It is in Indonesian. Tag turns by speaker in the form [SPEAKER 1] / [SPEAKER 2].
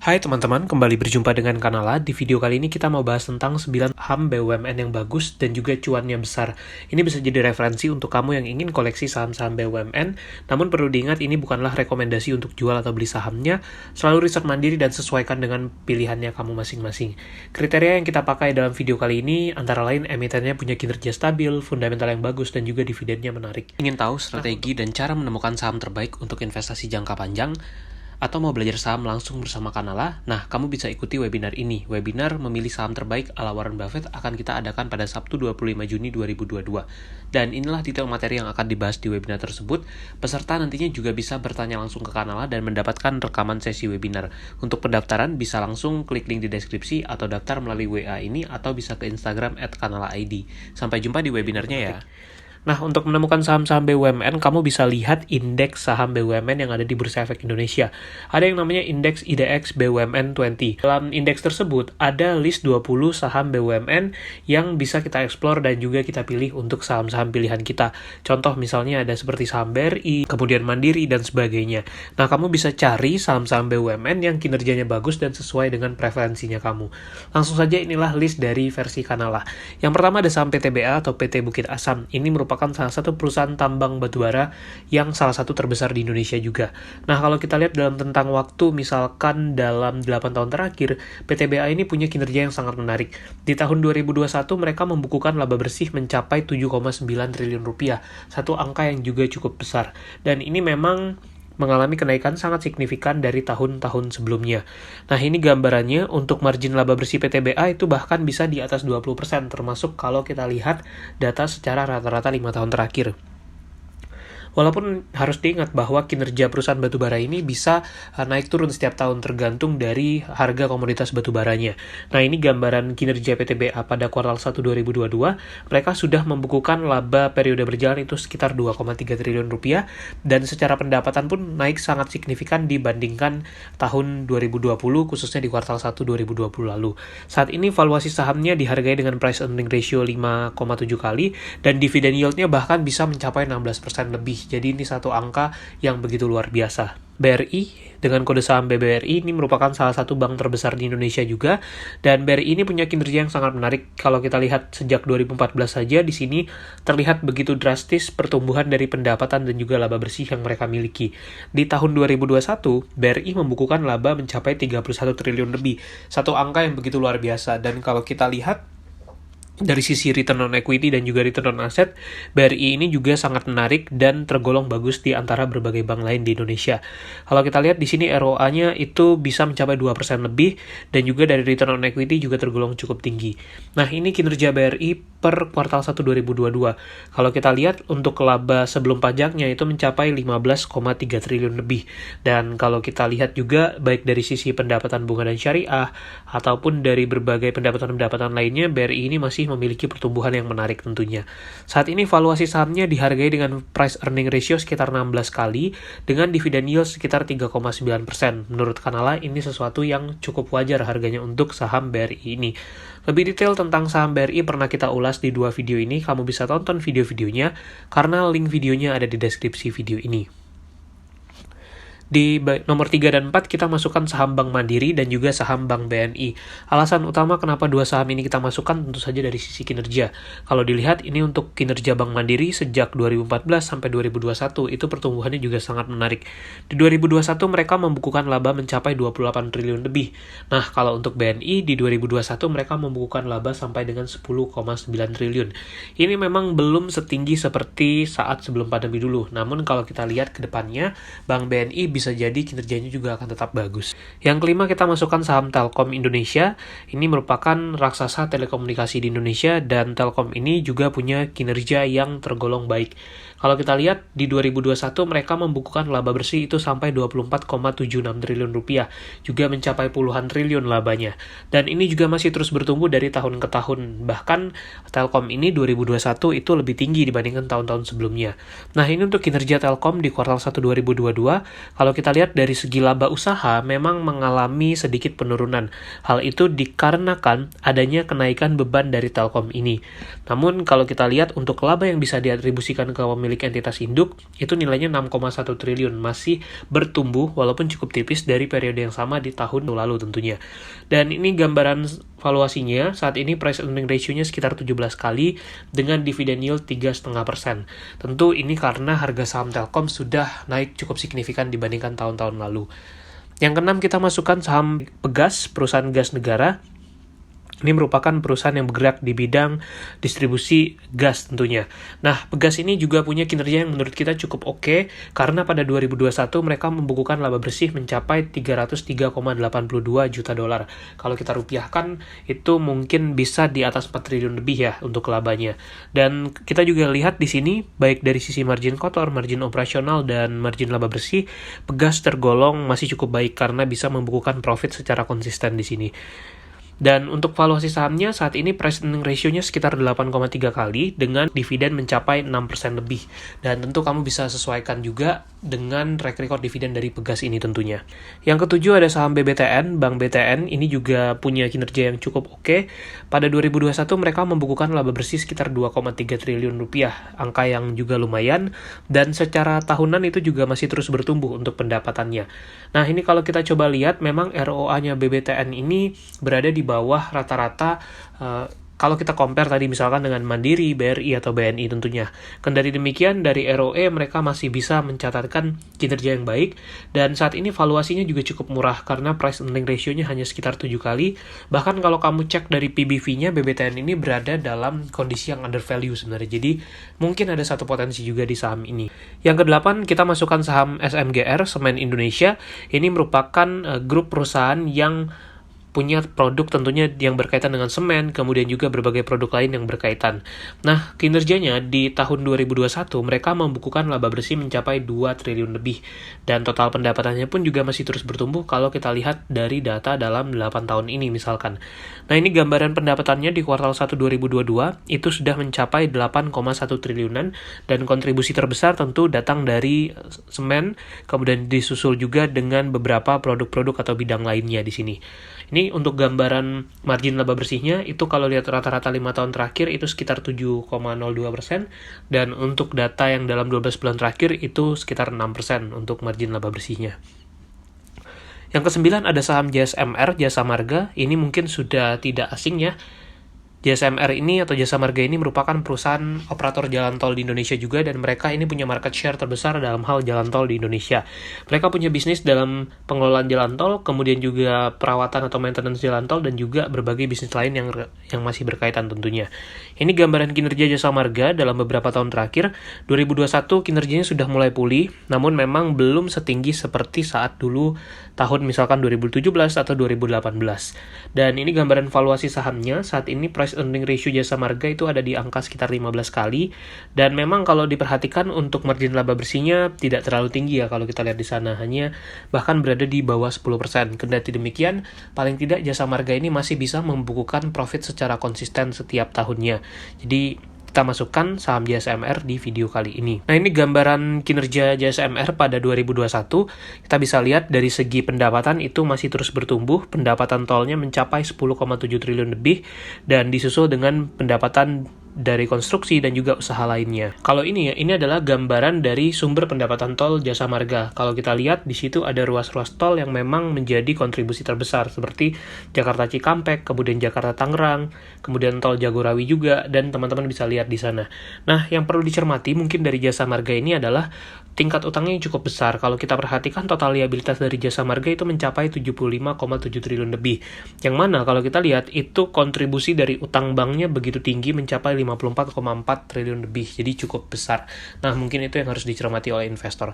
[SPEAKER 1] Hai teman-teman, kembali berjumpa dengan Kanala. Di video kali ini kita mau bahas tentang 9 saham BUMN yang bagus dan juga cuannya besar. Ini bisa jadi referensi untuk kamu yang ingin koleksi saham-saham BUMN, namun perlu diingat ini bukanlah rekomendasi untuk jual atau beli sahamnya. Selalu riset mandiri dan sesuaikan dengan pilihannya kamu masing-masing. Kriteria yang kita pakai dalam video kali ini antara lain emitennya punya kinerja stabil, fundamental yang bagus, dan juga dividennya menarik. Ingin tahu strategi dan cara menemukan saham terbaik untuk investasi jangka panjang? Atau mau belajar saham langsung bersama Kanala? Nah, kamu bisa ikuti webinar ini. Webinar memilih saham terbaik ala Warren Buffett akan kita adakan pada Sabtu 25 Juni 2022. Dan inilah detail materi yang akan dibahas di webinar tersebut. Peserta nantinya juga bisa bertanya langsung ke Kanala dan mendapatkan rekaman sesi webinar. Untuk pendaftaran bisa langsung klik link di deskripsi atau daftar melalui WA ini atau bisa ke Instagram @kanalaid. Sampai jumpa di webinarnya ya. Nah, untuk menemukan saham-saham BUMN, kamu bisa lihat indeks saham BUMN yang ada di Bursa Efek Indonesia. Ada yang namanya indeks IDX BUMN 20. Dalam indeks tersebut, ada list 20 saham BUMN yang bisa kita explore dan juga kita pilih untuk saham-saham pilihan kita. Contoh misalnya ada seperti saham BRI, kemudian Mandiri, dan sebagainya. Nah, kamu bisa cari saham-saham BUMN yang kinerjanya bagus dan sesuai dengan preferensinya kamu. Langsung saja inilah list dari versi Kanala. Yang pertama ada saham PTBA atau PT Bukit Asam. Ini merupakan salah satu perusahaan tambang batubara yang salah satu terbesar di Indonesia juga. Nah, kalau kita lihat dalam tentang waktu, misalkan dalam 8 tahun terakhir, PTBA ini punya kinerja yang sangat menarik. Di tahun 2021, mereka membukukan laba bersih mencapai 7,9 triliun rupiah, satu angka yang juga cukup besar. Dan ini memang mengalami kenaikan sangat signifikan dari tahun-tahun sebelumnya. Nah, ini gambarannya untuk margin laba bersih PTBA itu bahkan bisa di atas 20%, termasuk kalau kita lihat data secara rata-rata 5 tahun terakhir. Walaupun harus diingat bahwa kinerja perusahaan batubara ini bisa naik turun setiap tahun tergantung dari harga komoditas batubaranya. Nah, ini gambaran kinerja PTBA pada kuartal 1 2022. Mereka sudah membukukan laba periode berjalan itu sekitar 2,3 triliun rupiah dan secara pendapatan pun naik sangat signifikan dibandingkan tahun 2020 khususnya di kuartal 1 2020 lalu. Saat ini valuasi sahamnya dihargai dengan price earning ratio 5,7 kali dan dividend yield-nya bahkan bisa mencapai 16% lebih. Jadi ini satu angka yang begitu luar biasa. BRI dengan kode saham BBRI ini merupakan salah satu bank terbesar di Indonesia juga, dan BRI ini punya kinerja yang sangat menarik. Kalau kita lihat sejak 2014 saja di sini terlihat begitu drastis pertumbuhan dari pendapatan dan juga laba bersih yang mereka miliki. Di tahun 2021, BRI membukukan laba mencapai 31 triliun lebih, satu angka yang begitu luar biasa. Dan kalau kita lihat dari sisi return on equity dan juga return on asset, BRI ini juga sangat menarik dan tergolong bagus di antara berbagai bank lain di Indonesia. Kalau kita lihat di sini ROA-nya itu bisa mencapai 2% lebih dan juga dari return on equity juga tergolong cukup tinggi. Nah, ini kinerja BRI per kuartal 1 2022. Kalau kita lihat untuk laba sebelum pajaknya itu mencapai 15,3 triliun lebih. Dan kalau kita lihat juga baik dari sisi pendapatan bunga dan syariah ataupun dari berbagai pendapatan-pendapatan lainnya, BRI ini masih memiliki pertumbuhan yang menarik tentunya. Saat ini valuasi sahamnya dihargai dengan price earning ratio sekitar 16 kali dengan dividend yield sekitar 3,9%. Menurut Kanala ini sesuatu yang cukup wajar harganya untuk saham BRI ini. Lebih detail tentang saham BRI pernah kita ulas di 2 video ini, kamu bisa tonton video-videonya karena link videonya ada di deskripsi video ini. Di nomor 3 dan 4 kita masukkan saham Bank Mandiri dan juga saham Bank BNI. Alasan utama kenapa dua saham ini kita masukkan tentu saja dari sisi kinerja. Kalau dilihat ini untuk kinerja Bank Mandiri sejak 2014 sampai 2021 itu pertumbuhannya juga sangat menarik. Di 2021 mereka membukukan laba mencapai 28 triliun lebih. Nah, kalau untuk BNI di 2021 mereka membukukan laba sampai dengan 10,9 triliun. Ini memang belum setinggi seperti saat sebelum pandemi dulu. Namun kalau kita lihat ke depannya, Bank BNI bisa jadi kinerjanya juga akan tetap bagus. Yang kelima kita masukkan saham Telkom Indonesia. Ini merupakan raksasa telekomunikasi di Indonesia dan Telkom ini juga punya kinerja yang tergolong baik. Kalau kita lihat di 2021 mereka membukukan laba bersih itu sampai 24,76 triliun rupiah, juga mencapai puluhan triliun labanya. Dan ini juga masih terus bertumbuh dari tahun ke tahun. Bahkan Telkom ini 2021 itu lebih tinggi dibandingkan tahun-tahun sebelumnya. Nah, ini untuk kinerja Telkom di kuartal 1 2022. Kalau kalau kita lihat dari segi laba usaha memang mengalami sedikit penurunan. Hal itu dikarenakan adanya kenaikan beban dari Telkom ini. Namun kalau kita lihat untuk laba yang bisa diatribusikan ke pemilik entitas induk, itu nilainya 6,1 triliun, masih bertumbuh walaupun cukup tipis dari periode yang sama di tahun lalu tentunya. Dan ini gambaran valuasinya, saat ini price earning ratio-nya sekitar 17 kali dengan dividend yield 3,5%. Tentu ini karena harga saham Telkom sudah naik cukup signifikan dibandingkan tahun-tahun lalu. Yang keenam, kita masukkan saham Pegas, perusahaan gas negara. Ini merupakan perusahaan yang bergerak di bidang distribusi gas tentunya. Nah, Pegas ini juga punya kinerja yang menurut kita cukup oke, karena pada 2021 mereka membukukan laba bersih mencapai 303,82 juta dolar. Kalau kita rupiahkan, itu mungkin bisa di atas 4 triliun lebih ya untuk labanya. Dan kita juga lihat di sini, baik dari sisi margin kotor, margin operasional, dan margin laba bersih, Pegas tergolong masih cukup baik karena bisa membukukan profit secara konsisten di sini. Dan untuk valuasi sahamnya saat ini price earning ratio-nya sekitar 8,3 kali dengan dividen mencapai 6% lebih. Dan tentu kamu bisa sesuaikan juga dengan track record dividen dari Pegas ini tentunya. Yang ketujuh ada saham BBTN. Bank BTN ini juga punya kinerja yang cukup oke. Pada 2021 mereka membukukan laba bersih sekitar 2,3 triliun rupiah, angka yang juga lumayan, dan secara tahunan itu juga masih terus bertumbuh untuk pendapatannya. Nah, ini kalau kita coba lihat, memang ROA-nya BBTN ini berada di bawah rata-rata kalau kita compare tadi misalkan dengan Mandiri, BRI, atau BNI tentunya. Kendari demikian, dari ROE mereka masih bisa mencatatkan kinerja yang baik, dan saat ini valuasinya juga cukup murah karena price earning ratio-nya hanya sekitar 7 kali. Bahkan kalau kamu cek dari PBV-nya, BBTN ini berada dalam kondisi yang undervalue sebenarnya. Jadi mungkin ada satu potensi juga di saham ini. Yang kedelapan, kita masukkan saham SMGR, Semen Indonesia. Ini merupakan grup perusahaan yang punya produk tentunya yang berkaitan dengan semen, kemudian juga berbagai produk lain yang berkaitan. Nah, kinerjanya di tahun 2021 mereka membukukan laba bersih mencapai 2 triliun lebih, dan total pendapatannya pun juga masih terus bertumbuh kalau kita lihat dari data dalam 8 tahun ini misalkan. Nah, ini gambaran pendapatannya di kuartal 1 2022 itu sudah mencapai 8,1 triliunan, dan kontribusi terbesar tentu datang dari semen, kemudian disusul juga dengan beberapa produk-produk atau bidang lainnya di sini. Ini untuk gambaran margin laba bersihnya, itu kalau lihat rata-rata 5 tahun terakhir itu sekitar 7,02%, dan untuk data yang dalam 12 bulan terakhir itu sekitar 6% untuk margin laba bersihnya. Yang kesembilan ada saham JSMR, Jasa Marga. Ini mungkin sudah tidak asing ya. JSMR ini atau Jasa Marga ini merupakan perusahaan operator jalan tol di Indonesia juga, dan mereka ini punya market share terbesar dalam hal jalan tol di Indonesia. Mereka punya bisnis dalam pengelolaan jalan tol, kemudian juga perawatan atau maintenance jalan tol, dan juga berbagai bisnis lain yang masih berkaitan tentunya. Ini gambaran kinerja Jasa Marga dalam beberapa tahun terakhir. 2021 kinerjanya sudah mulai pulih, namun memang belum setinggi seperti saat dulu tahun misalkan 2017 atau 2018. Dan ini gambaran valuasi sahamnya. Saat ini price earning ratio Jasa Marga itu ada di angka sekitar 15 kali, dan memang kalau diperhatikan untuk margin laba bersihnya tidak terlalu tinggi ya kalau kita lihat di sana, hanya bahkan berada di bawah 10%. Kendati demikian, paling tidak Jasa Marga ini masih bisa membukukan profit secara konsisten setiap tahunnya. Jadi kita masukkan saham JSMR di video kali ini. Nah, ini gambaran kinerja JSMR pada 2021. Kita bisa lihat dari segi pendapatan itu masih terus bertumbuh. Pendapatan tolnya mencapai 10,7 triliun lebih, dan disusul dengan pendapatan dari konstruksi dan juga usaha lainnya. Kalau ini adalah gambaran dari sumber pendapatan tol Jasa Marga. Kalau kita lihat di situ ada ruas-ruas tol yang memang menjadi kontribusi terbesar seperti Jakarta Cikampek, kemudian Jakarta Tangerang, kemudian tol Jagorawi juga, dan teman-teman bisa lihat di sana. Nah, yang perlu dicermati mungkin dari Jasa Marga ini adalah tingkat utangnya yang cukup besar. Kalau kita perhatikan total liabilitas dari Jasa Marga itu mencapai 75,7 triliun lebih. Yang mana kalau kita lihat itu kontribusi dari utang banknya begitu tinggi, mencapai 54,4 triliun lebih. Jadi cukup besar. Nah, mungkin itu yang harus dicermati oleh investor.